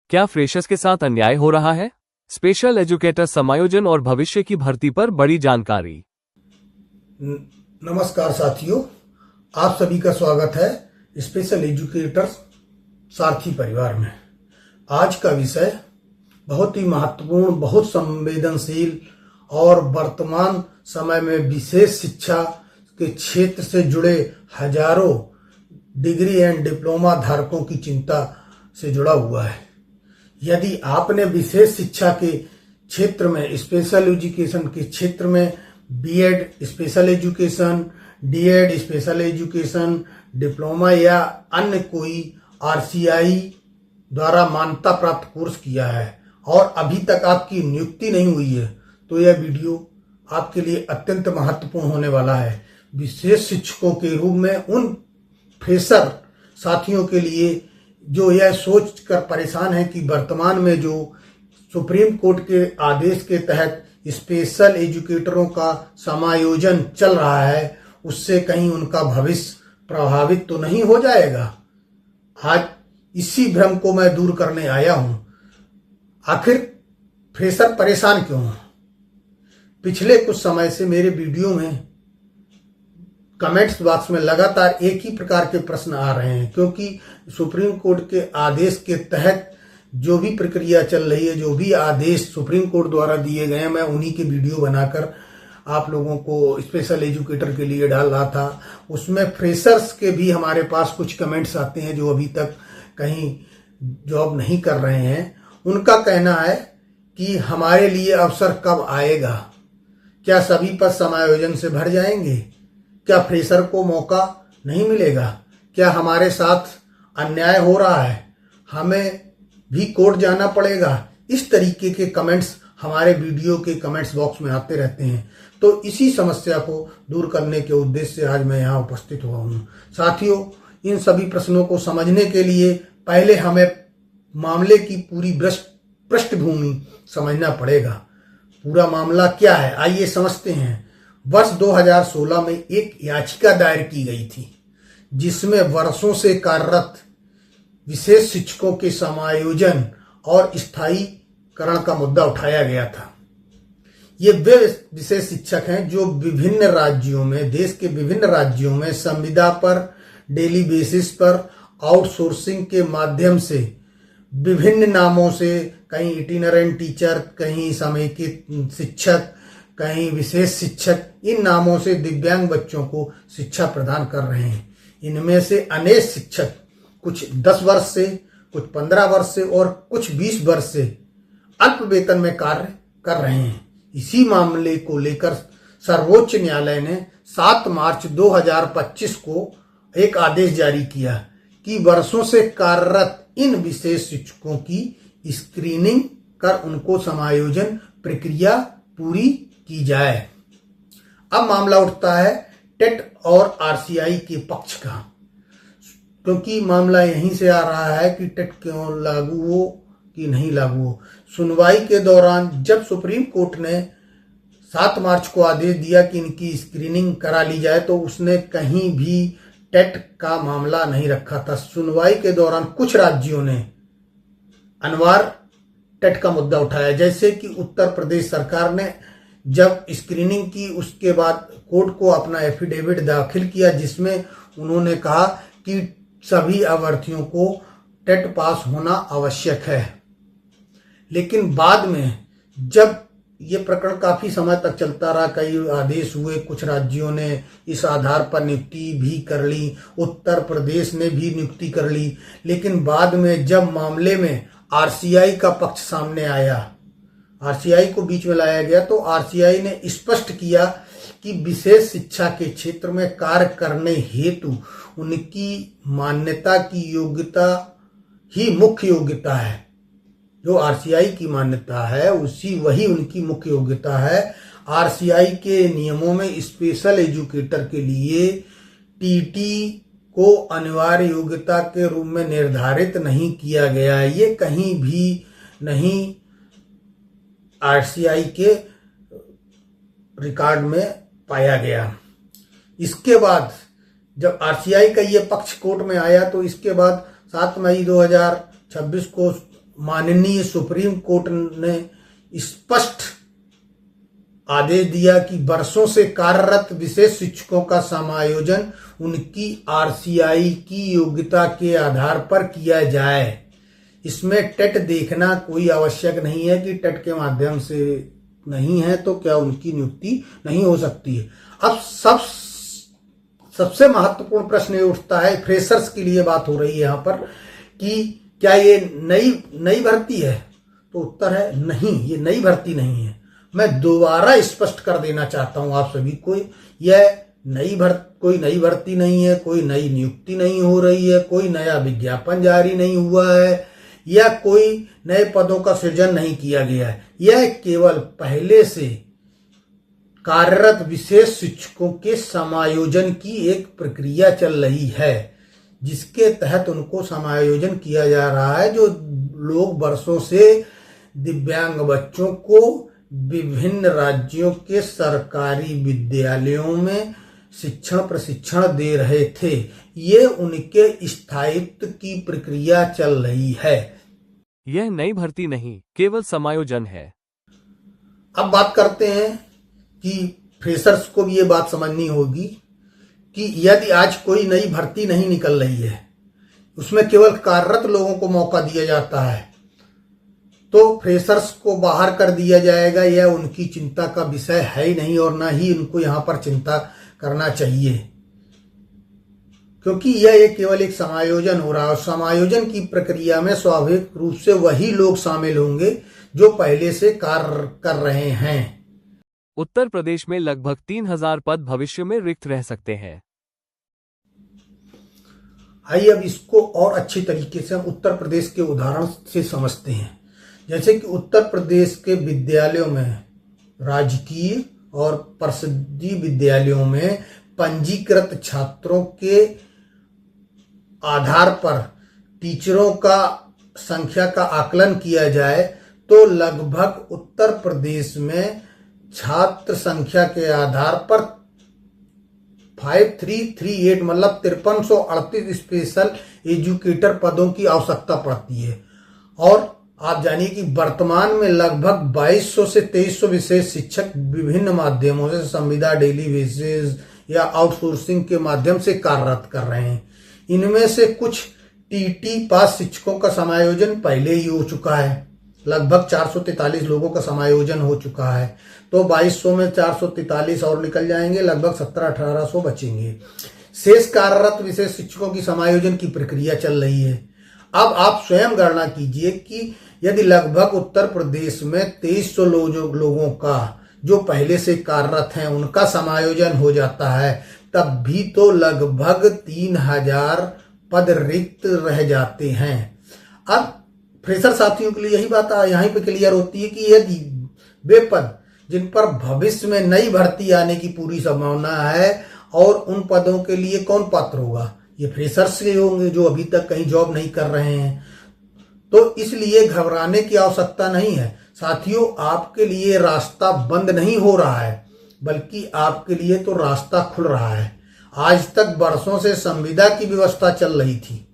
क्या फ्रेशर्स के साथ अन्याय हो रहा है? स्पेशल एजुकेटर समायोजन और भविष्य की भर्ती पर बड़ी जानकारी। नमस्कार साथियों, आप सभी का स्वागत है स्पेशल एजुकेटर सारथी परिवार में। आज का विषय बहुत ही महत्वपूर्ण, बहुत संवेदनशील और वर्तमान समय में विशेष शिक्षा के क्षेत्र से जुड़े हजारों डिग्री एंड डिप्लोमा धारकों की चिंता से जुड़ा हुआ है। यदि आपने विशेष शिक्षा के क्षेत्र में, स्पेशल एजुकेशन के क्षेत्र में BEd special education, DEd special education, diploma या अन्य कोई आरसीआई द्वारा मान्यता प्राप्त कोर्स किया है और अभी तक आपकी नियुक्ति नहीं हुई है, तो यह वीडियो आपके लिए अत्यंत महत्वपूर्ण होने वाला है। विशेष शिक्षकों के रूप में उन फ्रेशर साथियों के लिए जो यह सोच कर परेशान है कि वर्तमान में जो सुप्रीम कोर्ट के आदेश के तहत स्पेशल एजुकेटरों का समायोजन चल रहा है, उससे कहीं उनका भविष्य प्रभावित तो नहीं हो जाएगा। आज इसी भ्रम को मैं दूर करने आया हूं। आखिर फ्रेशर परेशान क्यों हैं? पिछले कुछ समय से मेरे वीडियो में कमेंट्स बॉक्स में लगातार एक ही प्रकार के प्रश्न आ रहे हैं, क्योंकि सुप्रीम कोर्ट के आदेश के तहत जो भी प्रक्रिया चल रही है, जो भी आदेश सुप्रीम कोर्ट द्वारा दिए गए हैं, मैं उन्हीं के वीडियो बनाकर आप लोगों को स्पेशल एजुकेटर के लिए डाल रहा था। उसमें फ्रेशर्स के भी हमारे पास कुछ कमेंट्स आते हैं जो अभी तक कहीं जॉब नहीं कर रहे हैं। उनका कहना है कि हमारे लिए अवसर कब आएगा, क्या सभी पद समायोजन से भर जाएंगे, क्या फ्रेशर को मौका नहीं मिलेगा, क्या हमारे साथ अन्याय हो रहा है, हमें भी कोर्ट जाना पड़ेगा। इस तरीके के कमेंट्स हमारे वीडियो के कमेंट्स बॉक्स में आते रहते हैं। तो इसी समस्या को दूर करने के उद्देश्य से आज मैं यहाँ उपस्थित हुआ हूँ। साथियों, इन सभी प्रश्नों को समझने के लिए पहले हमें मामले की पूरी पृष्ठभूमि समझना पड़ेगा। पूरा मामला क्या है, आइए समझते हैं। वर्ष 2016 में एक याचिका दायर की गई थी जिसमें वर्षों से कार्यरत विशेष शिक्षकों के समायोजन और स्थायीकरण का मुद्दा उठाया गया था। ये वे विशेष शिक्षक हैं जो विभिन्न राज्यों में, देश के विभिन्न राज्यों में संविदा पर डेली बेसिस पर आउटसोर्सिंग के माध्यम से विभिन्न नामों से, कहीं इटिनरेंट टीचर, कहीं समेकित शिक्षक, कहीं विशेष शिक्षक, इन नामों से दिव्यांग बच्चों को शिक्षा प्रदान कर रहे हैं। इनमें से अनेक शिक्षक कुछ 10 वर्ष से, कुछ 15 वर्ष से और कुछ 20 वर्ष से अल्प वेतन में कार्य कर रहे हैं। इसी मामले को लेकर सर्वोच्च न्यायालय ने 7 मार्च 2025 को एक आदेश जारी किया कि वर्षों से कार्यरत इन विशेष शिक्षकों की स्क्रीनिंग कर उनको समायोजन प्रक्रिया पूरी की जाए। अब मामला उठता है टेट और आरसीआई के पक्ष का, क्योंकि मामला यहीं से आ रहा है कि टेट क्यों लागू हो कि नहीं लागू हो। सुनवाई के दौरान जब सुप्रीम कोर्ट ने 7 मार्च को आदेश दिया कि इनकी स्क्रीनिंग करा ली जाए, तो उसने कहीं भी टेट का मामला नहीं रखा था। सुनवाई के दौरान कुछ राज्यों ने अनिवार्य टेट का मुद्दा उठाया, जैसे कि उत्तर प्रदेश सरकार ने जब स्क्रीनिंग की, उसके बाद कोर्ट को अपना एफिडेविट दाखिल किया जिसमें उन्होंने कहा कि सभी अभ्यर्थियों को टेट पास होना आवश्यक है। लेकिन बाद में जब ये प्रकरण काफी समय तक चलता रहा, कई आदेश हुए, कुछ राज्यों ने इस आधार पर नियुक्ति भी कर ली, उत्तर प्रदेश ने भी नियुक्ति कर ली। लेकिन बाद में जब मामले में आरसीआई का पक्ष सामने आया, आरसीआई को बीच में लाया गया, तो आरसीआई ने स्पष्ट किया कि विशेष शिक्षा के क्षेत्र में कार्य करने हेतु उनकी मान्यता की योग्यता ही मुख्य योग्यता है। जो आरसीआई की मान्यता है वही उनकी मुख्य योग्यता है। आरसीआई के नियमों में स्पेशल एजुकेटर के लिए टीटी को अनिवार्य योग्यता के रूप में निर्धारित नहीं किया गया है। ये कहीं भी नहीं आरसीआई के रिकॉर्ड में पाया गया। इसके बाद जब आरसीआई का ये पक्ष कोर्ट में आया, तो इसके बाद 7 मई 2026 को माननीय सुप्रीम कोर्ट ने स्पष्ट आदेश दिया कि वर्षों से कार्यरत विशेष शिक्षकों का समायोजन उनकी आरसीआई की योग्यता के आधार पर किया जाए। इसमें टेट देखना कोई आवश्यक नहीं है कि टेट के माध्यम से नहीं है तो क्या उनकी नियुक्ति नहीं हो सकती है। अब सबसे महत्वपूर्ण प्रश्न ये उठता है, फ्रेशर्स के लिए बात हो रही है यहाँ पर, कि क्या ये नई भर्ती है? तो उत्तर है नहीं, ये नई भर्ती नहीं है। मैं दोबारा स्पष्ट कर देना चाहता हूं आप सभी को, यह कोई नई भर्ती नहीं है, कोई नई नियुक्ति नहीं हो रही है, कोई नया विज्ञापन जारी नहीं हुआ है, या कोई नए पदों का सृजन नहीं किया गया है। यह केवल पहले से कार्यरत विशेष शिक्षकों के समायोजन की एक प्रक्रिया चल रही है, जिसके तहत उनको समायोजन किया जा रहा है। जो लोग वर्षों से दिव्यांग बच्चों को विभिन्न राज्यों के सरकारी विद्यालयों में प्रशिक्षण दे रहे थे, ये उनके स्थायित्व की प्रक्रिया चल रही है। यह नई भर्ती नहीं, केवल समायोजन है। अब बात करते हैं कि फ्रेशर्स को भी ये बात समझनी होगी कि यदि आज कोई नई भर्ती नहीं निकल रही है, उसमें केवल कार्यरत लोगों को मौका दिया जाता है, तो फ्रेशर्स को बाहर कर दिया जाएगा, यह उनकी चिंता का विषय है ही नहीं और ना ही उनको यहां पर चिंता करना चाहिए, क्योंकि यह केवल एक समायोजन हो रहा है। और समायोजन की प्रक्रिया में स्वाभाविक रूप से वही लोग शामिल होंगे जो पहले से कार्य कर रहे हैं। उत्तर प्रदेश में लगभग 3000 पद भविष्य में रिक्त रह सकते हैं। आइए अब इसको और अच्छी तरीके से हम उत्तर प्रदेश के उदाहरण से समझते हैं। जैसे कि उत्तर प्रदेश के विद्यालयों में, राजकीय और परिषदीय विद्यालयों में पंजीकृत छात्रों के आधार पर टीचरों का संख्या का आकलन किया जाए तो लगभग उत्तर प्रदेश में छात्र संख्या के आधार पर 5338 मतलब 5338 स्पेशल एजुकेटर पदों की आवश्यकता पड़ती है। और आप जानिए कि वर्तमान में लगभग 2200 से 2300 विशेष शिक्षक विभिन्न माध्यमों से संविदा, डेली बेसिस या आउटसोर्सिंग के माध्यम से कार्यरत कर रहे हैं। इनमें से कुछ टीटी पास शिक्षकों का समायोजन पहले ही हो चुका है, लगभग 443 लोगों का समायोजन हो चुका है। तो 2200 में 443 और निकल जाएंगे, लगभग 1700-1800 बचेंगे। शेष कार्यरत विशेष शिक्षकों की समायोजन की प्रक्रिया चल रही है। अब आप स्वयं गणना कीजिए कि यदि लगभग उत्तर प्रदेश में 2300 लोगों का जो पहले से कार्यरत हैं उनका समायोजन हो जाता है, तब भी तो लगभग 3000 पद रिक्त रह जाते हैं। अब फ्रेशर साथियों के लिए यही बात यहीं पे क्लियर होती है कि यदि वे पद जिन पर भविष्य में नई भर्ती आने की पूरी संभावना है और उन पदों के लिए कौन पात्र होगा, ये फ्रेशर्स के होंगे जो अभी तक कहीं जॉब नहीं कर रहे हैं। तो इसलिए घबराने की आवश्यकता नहीं है साथियों। आपके लिए रास्ता बंद नहीं हो रहा है, बल्कि आपके लिए तो रास्ता खुल रहा है। आज तक वर्षों से संविदा की व्यवस्था चल रही थी,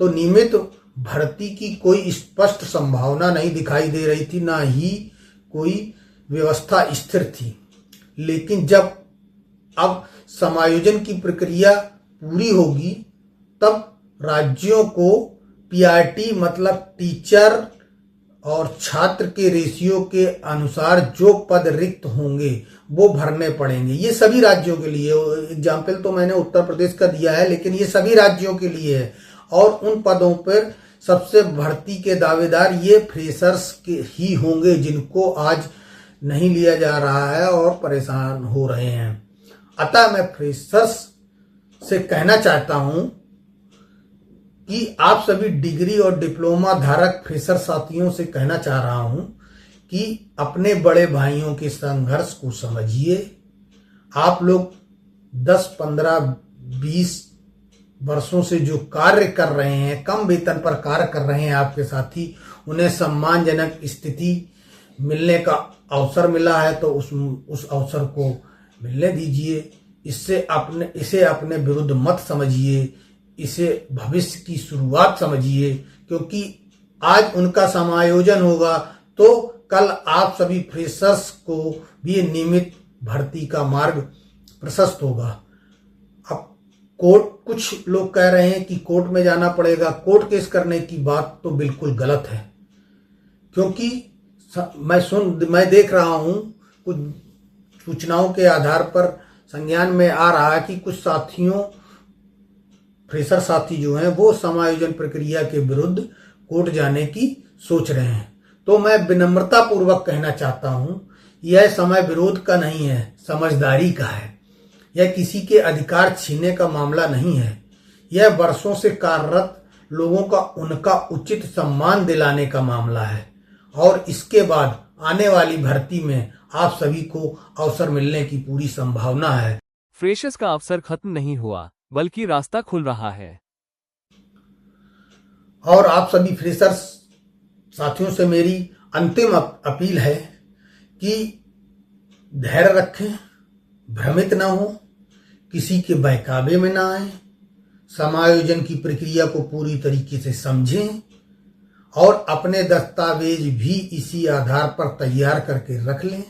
तो नियमित भर्ती की कोई स्पष्ट संभावना नहीं दिखाई दे रही थी, ना ही कोई व्यवस्था स्थिर थी। लेकिन जब अब समायोजन की प्रक्रिया पूरी होगी, तब राज्यों को पीआरटी मतलब टीचर और छात्र के रेशियो के अनुसार जो पद रिक्त होंगे वो भरने पड़ेंगे। ये सभी राज्यों के लिए, एग्जाम्पल तो मैंने उत्तर प्रदेश का दिया है, लेकिन ये सभी राज्यों के लिए है। और उन पदों पर सबसे भर्ती के दावेदार ये फ्रेशर्स के ही होंगे, जिनको आज नहीं लिया जा रहा है और परेशान हो रहे हैं। अतः मैं फ्रेशर्स से कहना चाहता हूं कि आप सभी डिग्री और डिप्लोमा धारक फ्रेशर साथियों से कहना चाह रहा हूं कि अपने बड़े भाइयों के संघर्ष को समझिए। आप लोग 10, 15, 20 वर्षों से जो कार्य कर रहे हैं, कम वेतन पर कार्य कर रहे हैं आपके साथी, उन्हें सम्मानजनक स्थिति मिलने का अवसर मिला है तो उस अवसर को मिलने दीजिए। इसे अपने विरुद्ध मत समझिए, इसे भविष्य की शुरुआत समझिए, क्योंकि आज उनका समायोजन होगा तो कल आप सभी फ्रेशर्स को भी नियमित भर्ती का मार्ग प्रशस्त होगा। अब कोर्ट, कुछ लोग कह रहे हैं कि कोर्ट में जाना पड़ेगा, कोर्ट केस करने की बात तो बिल्कुल गलत है, क्योंकि मैं देख रहा हूं कुछ सूचनाओं के आधार पर संज्ञान में आ रहा है कि कुछ साथियों, फ्रेशर साथी जो हैं वो समायोजन प्रक्रिया के विरुद्ध कोर्ट जाने की सोच रहे हैं। तो मैं विनम्रता पूर्वक कहना चाहता हूं, यह समय विरोध का नहीं है, समझदारी का है। यह किसी के अधिकार छीनने का मामला नहीं है। यह वर्षों से कार्यरत लोगों का उनका उचित सम्मान दिलाने का मामला है और इसके बाद आने वाली भर्ती में आप सभी को अवसर मिलने की पूरी संभावना है। फ्रेशर्स का अवसर खत्म नहीं हुआ, बल्कि रास्ता खुल रहा है। और आप सभी फ्रेशर्स साथियों से मेरी अंतिम अपील है कि धैर्य रखें, भ्रमित ना हो, किसी के बहकावे में ना आए, समायोजन की प्रक्रिया को पूरी तरीके से समझें और अपने दस्तावेज भी इसी आधार पर तैयार करके रख लें।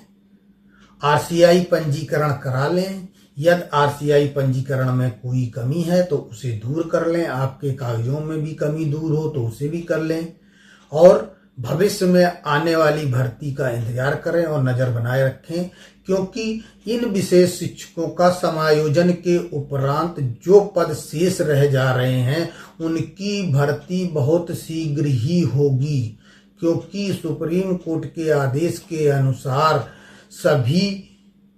आरसीआई पंजीकरण करा लें। यदि आरसीआई पंजीकरण में कोई कमी है तो उसे दूर कर लें, आपके कागजों में भी कमी दूर हो तो उसे भी कर लें और भविष्य में आने वाली भर्ती का इंतजार करें और नजर बनाए रखें, क्योंकि इन विशेष शिक्षकों का समायोजन के उपरांत जो पद शेष रह जा रहे हैं उनकी भर्ती बहुत शीघ्र ही होगी, क्योंकि सुप्रीम कोर्ट के आदेश के अनुसार सभी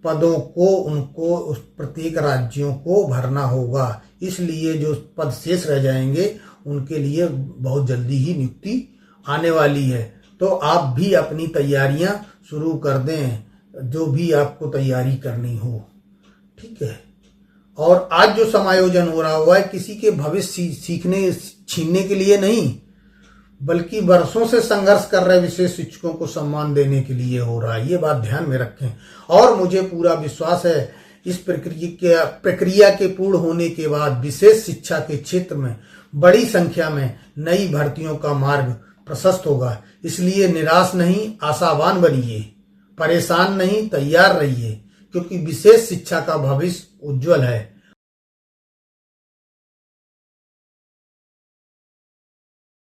पदों को उनको उस प्रत्येक राज्यों को भरना होगा। इसलिए जो पद शेष रह जाएंगे उनके लिए बहुत जल्दी ही नियुक्ति आने वाली है। तो आप भी अपनी तैयारियां शुरू कर दें, जो भी आपको तैयारी करनी हो, ठीक है। और आज जो समायोजन हो रहा हुआ है किसी के भविष्य सीखने छीनने के लिए नहीं, बल्कि वर्षों से संघर्ष कर रहे विशेष शिक्षकों को सम्मान देने के लिए हो रहा है। ये बात ध्यान में रखें और मुझे पूरा विश्वास है इस प्रक्रिया के पूर्ण होने के बाद विशेष शिक्षा के क्षेत्र में बड़ी संख्या में नई भर्तियों का मार्ग प्रशस्त होगा। इसलिए निराश नहीं, आशावान बनिए, परेशान नहीं, तैयार रहिए, क्योंकि विशेष शिक्षा का भविष्य उज्जवल है।